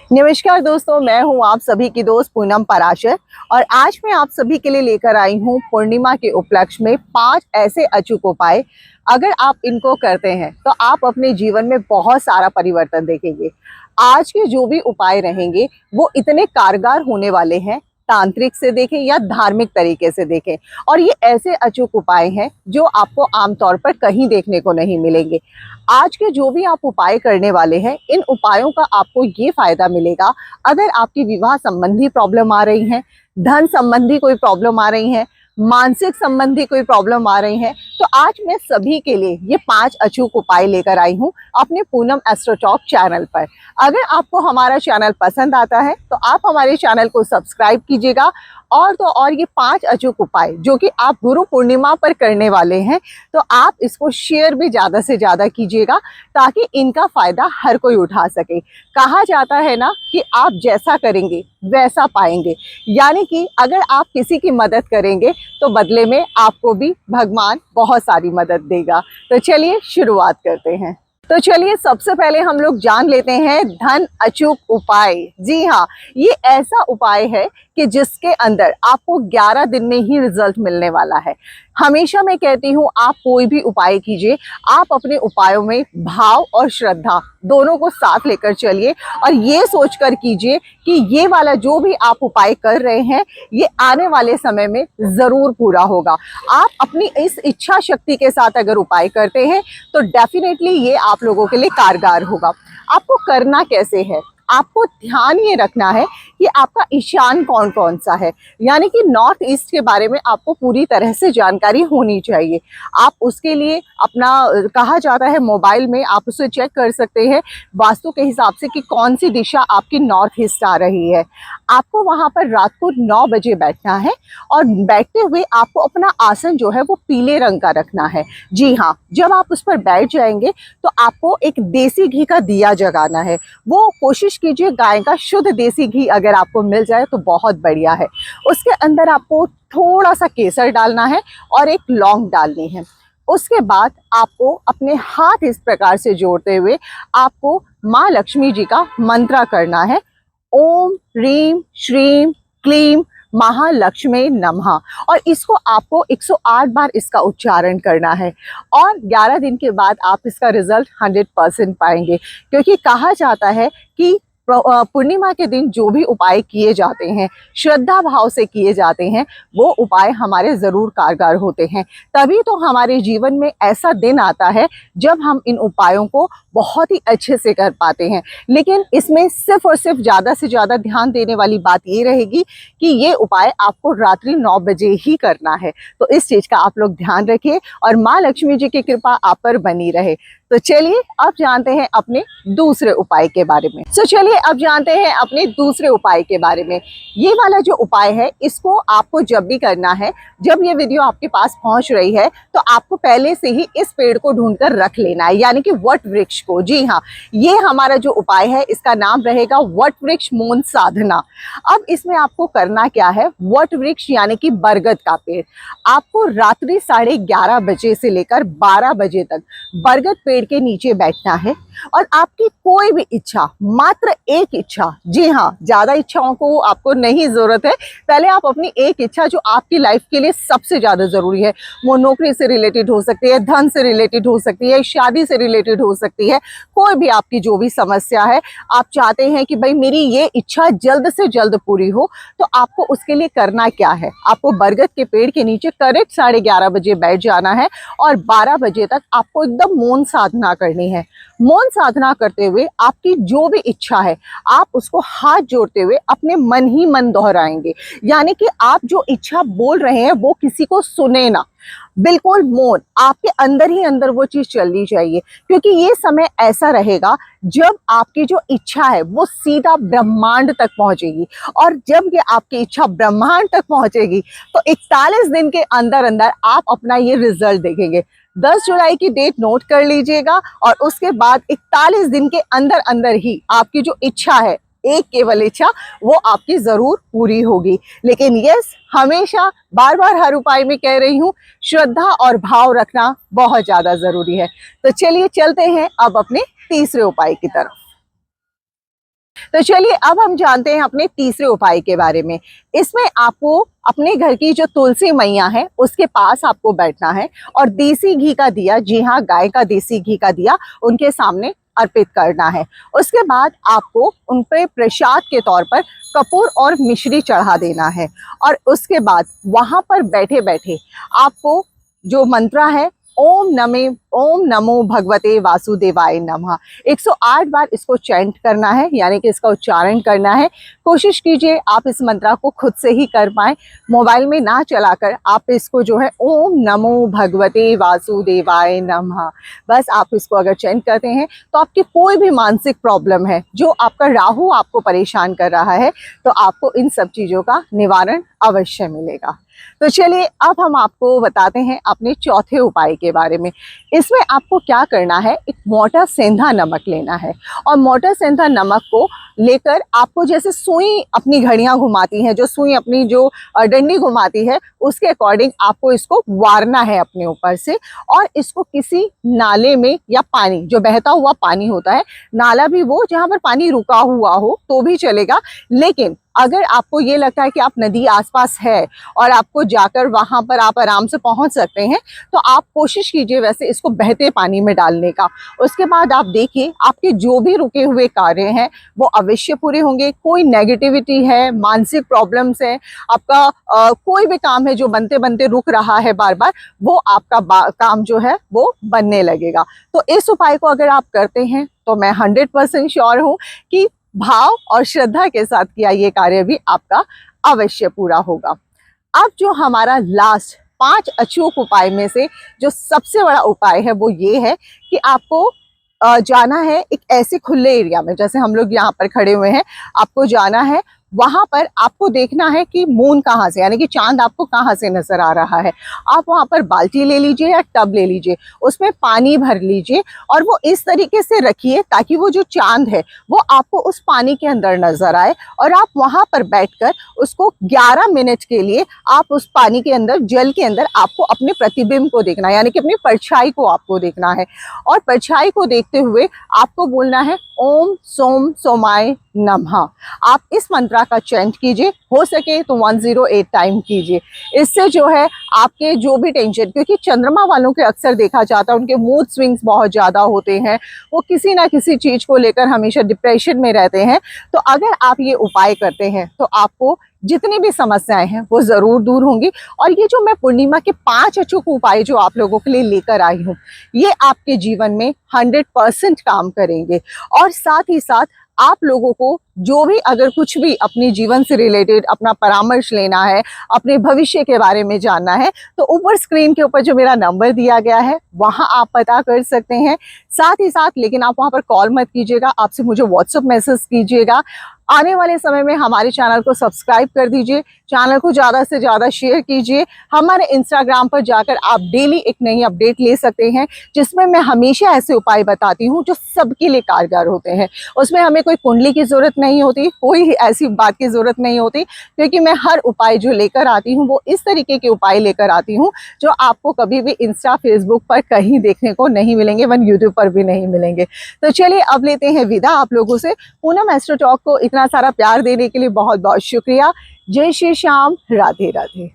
नमस्कार दोस्तों, मैं हूं आप सभी की दोस्त पूनम पराशर और आज मैं आप सभी के लिए लेकर आई हूं पूर्णिमा के उपलक्ष्य में 5 ऐसे अचूक उपाय। अगर आप इनको करते हैं तो आप अपने जीवन में बहुत सारा परिवर्तन देखेंगे। आज के जो भी उपाय रहेंगे वो इतने कारगर होने वाले हैं, तांत्रिक से देखें या धार्मिक तरीके से देखें। और ये ऐसे अचूक उपाय हैं जो आपको आमतौर पर कहीं देखने को नहीं मिलेंगे। आज के जो भी आप उपाय करने वाले हैं, इन उपायों का आपको ये फायदा मिलेगा। अगर आपकी विवाह संबंधी प्रॉब्लम आ रही है, धन संबंधी कोई प्रॉब्लम आ रही है, मानसिक संबंधी कोई प्रॉब्लम आ रही है, तो आज मैं सभी के लिए ये 5 अचूक उपाय लेकर आई हूँ अपने पूनम एस्ट्रो टॉक चैनल पर। अगर आपको हमारा चैनल पसंद आता है तो आप हमारे चैनल को सब्सक्राइब कीजिएगा। और तो और ये 5 अचूक उपाय जो कि आप गुरु पूर्णिमा पर करने वाले हैं, तो आप इसको शेयर भी ज़्यादा से ज़्यादा कीजिएगा ताकि इनका फ़ायदा हर कोई उठा सके। कहा जाता है ना कि आप जैसा करेंगे वैसा पाएंगे, यानी कि अगर आप किसी की मदद करेंगे तो बदले में आपको भी भगवान बहुत सारी मदद देगा। तो चलिए शुरुआत करते हैं। तो चलिए सबसे पहले हम लोग जान लेते हैं धन अचूक उपाय। जी हाँ, ये ऐसा उपाय है कि जिसके अंदर आपको 11 दिन में ही रिजल्ट मिलने वाला है। हमेशा मैं कहती हूँ आप कोई भी उपाय कीजिए, आप अपने उपायों में भाव और श्रद्धा दोनों को साथ लेकर चलिए और ये सोचकर कीजिए कि ये वाला जो भी आप उपाय कर रहे हैं ये आने वाले समय में जरूर पूरा होगा। आप अपनी इस इच्छा शक्ति के साथ अगर उपाय करते हैं तो डेफिनेटली ये आप लोगों के लिए कारगर होगा। आपको करना कैसे है, आपको ध्यान ये रखना है कि आपका ईशान कौन कौन सा है, यानी कि नॉर्थ ईस्ट के बारे में आपको पूरी तरह से जानकारी होनी चाहिए। आप उसके लिए अपना कहा जाता है मोबाइल में आप उसे चेक कर सकते हैं वास्तु के हिसाब से कि कौन सी दिशा आपकी नॉर्थ ईस्ट आ रही है। आपको वहां पर रात को 9 बजे बैठना है और बैठते हुए आपको अपना आसन जो है वो पीले रंग का रखना है। जी हाँ, जब आप उस पर बैठ जाएंगे तो आपको एक देसी घी का दिया जगाना है। वो कोशिश कीजिए गाय का शुद्ध देसी घी अगर आपको मिल जाए तो बहुत बढ़िया है। उसके अंदर आपको थोड़ा सा केसर डालना है और एक लौंग डालनी है। उसके बाद आपको अपने हाथ इस प्रकार से जोड़ते हुए आपको माँ लक्ष्मी जी का मंत्र करना है। ओम ह्रीम श्रीम क्लीम महालक्ष्मी नमः। और इसको आपको 108 बार इसका उच्चारण करना है और 11 दिन के बाद आप इसका रिजल्ट 100% पाएंगे। क्योंकि कहा जाता है कि पूर्णिमा के दिन जो भी उपाय किए जाते हैं, श्रद्धा भाव से किए जाते हैं, वो उपाय हमारे ज़रूर कारगर होते हैं। तभी तो हमारे जीवन में ऐसा दिन आता है जब हम इन उपायों को बहुत ही अच्छे से कर पाते हैं। लेकिन इसमें सिर्फ और सिर्फ ज़्यादा से ज़्यादा ध्यान देने वाली बात ये रहेगी कि ये उपाय आपको रात्रि 9 बजे ही करना है। तो इस चीज़ का आप लोग ध्यान रखिए और माँ लक्ष्मी जी की कृपा आप पर बनी रहे। तो चलिए अब जानते हैं अपने दूसरे उपाय के बारे में। चलिए अब जानते हैं अपने दूसरे उपाय के बारे में। ये वाला जो उपाय है इसको आपको जब भी करना है, जब ये वीडियो आपके पास पहुंच रही है तो आपको पहले से ही इस पेड़ को ढूंढकर रख लेना है, यानी कि वट वृक्ष को। जी हाँ, ये हमारा जो उपाय है इसका नाम रहेगा वट वृक्ष मौन साधना। अब इसमें आपको करना क्या है, वट वृक्ष यानी कि बरगद का पेड़, आपको रात्रि 11:30 बजे से लेकर 12 बजे तक बरगद पेड़ के नीचे बैठना है और आपकी कोई भी इच्छा, मात्र एक इच्छा, जी हाँ, ज्यादा इच्छाओं को आपको नहीं जरूरत है, पहले आप अपनी एक इच्छा जो आपकी लाइफ के लिए सबसे ज्यादा जरूरी है, वो नौकरी से रिलेटेड हो सकती है, धन से रिलेटेड हो सकती है, शादी से रिलेटेड हो सकती है, कोई भी आपकी जो भी समस्या है, आप चाहते हैं कि भाई मेरी ये इच्छा जल्द से जल्द पूरी हो, तो आपको उसके लिए करना क्या है, आपको बरगद के पेड़ के नीचे करेक्ट 11:30 बजे बैठ जाना है और 12 बजे तक आपको एकदम मौन साधना करनी है। मौन साधना करते हुए आपकी जो भी इच्छा है आप उसको हाथ जोड़ते हुए अपने मन ही मन दोहराएंगे, यानी कि आप जो इच्छा बोल रहे हैं वो किसी को सुने ना, बिल्कुल मौन, आपके अंदर ही अंदर वो चीज चलनी चाहिए। क्योंकि ये समय ऐसा रहेगा जब आपकी जो इच्छा है वो सीधा ब्रह्मांड तक पहुंचेगी और जब ये आपकी इच्छा ब्रह्मांड तक पहुंचेगी तो 41 दिन के अंदर अंदर आप अपना ये रिजल्ट देखेंगे। 10 जुलाई की डेट नोट कर लीजिएगा और उसके बाद 41 दिन के अंदर अंदर ही आपकी जो इच्छा है, एक केवल इच्छा, वो आपकी जरूर पूरी होगी। लेकिन यस, हमेशा बार बार हर उपाय में कह रही हूँ, श्रद्धा और भाव रखना बहुत ज्यादा जरूरी है। तो चलिए चलते हैं अब अपने तीसरे उपाय की तरफ। तो चलिए अब हम जानते हैं अपने तीसरे उपाय के बारे में। इसमें आपको अपने घर की जो तुलसी मैया है उसके पास आपको बैठना है और देसी घी का दिया, जी हाँ, गाय का देसी घी का दिया उनके सामने अर्पित करना है। उसके बाद आपको उन पे प्रसाद के तौर पर कपूर और मिश्री चढ़ा देना है और उसके बाद वहां पर बैठे बैठे आपको जो मंत्र है ओम नमो भगवते वासुदेवाय नमः 108 बार इसको चैंट करना है, यानी कि इसका उच्चारण करना है। कोशिश कीजिए आप इस मंत्र को खुद से ही कर पाएं, मोबाइल में ना चलाकर आप इसको जो है ओम नमो भगवते वासुदेवाय नमः, बस आप इसको अगर चैंट करते हैं तो आपकी कोई भी मानसिक प्रॉब्लम है, जो आपका राहु आपको परेशान कर रहा है, तो आपको इन सब चीज़ों का निवारण अवश्य मिलेगा। तो चलिए अब हम आपको बताते हैं अपने चौथे उपाय के बारे में। इसमें आपको क्या करना है, एक मोटा सेंधा नमक लेना है और मोटा सेंधा नमक को लेकर आपको जैसे सुई अपनी घड़ियां घुमाती हैं, जो सुई अपनी जो डंडी घुमाती है उसके अकॉर्डिंग आपको इसको वारना है अपने ऊपर से और इसको किसी नाले में या पानी, जो बहता हुआ पानी होता है, नाला भी वो जहाँ पर पानी रुका हुआ हो तो भी चलेगा, लेकिन अगर आपको ये लगता है कि आप नदी आसपास है और आपको जाकर वहां पर आप आराम से पहुंच सकते हैं, तो आप कोशिश कीजिए वैसे इसको बहते पानी में डालने का। उसके बाद आप देखिए आपके जो भी रुके हुए कार्य हैं वो अवश्य पूरे होंगे। कोई नेगेटिविटी है, मानसिक प्रॉब्लम्स है, आपका कोई भी काम है जो बनते बनते रुक रहा है बार बार, वो आपका काम जो है वो बनने लगेगा। तो इस उपाय को अगर आप करते हैं तो मैं 100% श्योर हूँ कि भाव और श्रद्धा के साथ किया ये कार्य भी आपका अवश्य पूरा होगा। अब जो हमारा लास्ट 5 अचूक उपाय में से जो सबसे बड़ा उपाय है वो ये है कि आपको जाना है एक ऐसे खुले एरिया में, जैसे हम लोग यहाँ पर खड़े हुए हैं, आपको जाना है वहां पर, आपको देखना है कि मून कहाँ से, यानी कि चांद आपको कहाँ से नजर आ रहा है। आप वहां पर बाल्टी ले लीजिए या टब ले लीजिए, उसमें पानी भर लीजिए और वो इस तरीके से रखिए ताकि वो जो चांद है वो आपको उस पानी के अंदर नजर आए और आप वहां पर बैठकर उसको 11 मिनट के लिए आप उस पानी के अंदर, जल के अंदर आपको अपने प्रतिबिंब को देखना है, यानी कि अपनी परछाई को आपको देखना है और परछाई को देखते हुए आपको बोलना है ओम सोम सोमाय नमः। आप इस मंत्र का चैंट कीजिए, हो सके तो 108 टाइम कीजिए। इससे जो है आपके जो भी टेंशन, क्योंकि चंद्रमा वालों के अक्सर देखा जाता है उनके मूड स्विंग्स बहुत ज़्यादा होते हैं, वो किसी ना किसी चीज़ को लेकर हमेशा डिप्रेशन में रहते हैं, तो अगर आप ये उपाय करते हैं तो आपको जितनी भी समस्याएं हैं वो ज़रूर दूर होंगी। और ये जो मैं पूर्णिमा के 5 अचूक उपाय जो आप लोगों के लिए लेकर आई हूँ, ये आपके जीवन में 100% काम करेंगे। और साथ ही साथ आप लोगों को जो भी अगर कुछ भी अपने जीवन से रिलेटेड अपना परामर्श लेना है, अपने भविष्य के बारे में जानना है, तो ऊपर स्क्रीन के ऊपर जो मेरा नंबर दिया गया है वहां आप पता कर सकते हैं। साथ ही साथ लेकिन आप वहां पर कॉल मत कीजिएगा, आपसे मुझे व्हाट्सएप मैसेज कीजिएगा। आने वाले समय में हमारे चैनल को सब्सक्राइब कर दीजिए, चैनल को ज़्यादा से ज़्यादा शेयर कीजिए। हमारे इंस्टाग्राम पर जाकर आप डेली एक नई अपडेट ले सकते हैं, जिसमें मैं हमेशा ऐसे उपाय बताती हूँ जो सबके लिए कारगर होते हैं। उसमें हमें कोई कुंडली की ज़रूरत नहीं होती, कोई ऐसी बात की ज़रूरत नहीं होती, क्योंकि मैं हर उपाय जो लेकर आती हूँ वो इस तरीके के उपाय लेकर आती हूँ जो आपको कभी भी इंस्टा फेसबुक पर कहीं देखने को नहीं मिलेंगे, वन यूट्यूब पर भी नहीं मिलेंगे। तो चलिए अब लेते हैं विदा आप लोगों से। पूनम एस्ट्रो टॉक को इतना सारा प्यार देने के लिए बहुत बहुत शुक्रिया। जय श्री श्याम, राधे राधे।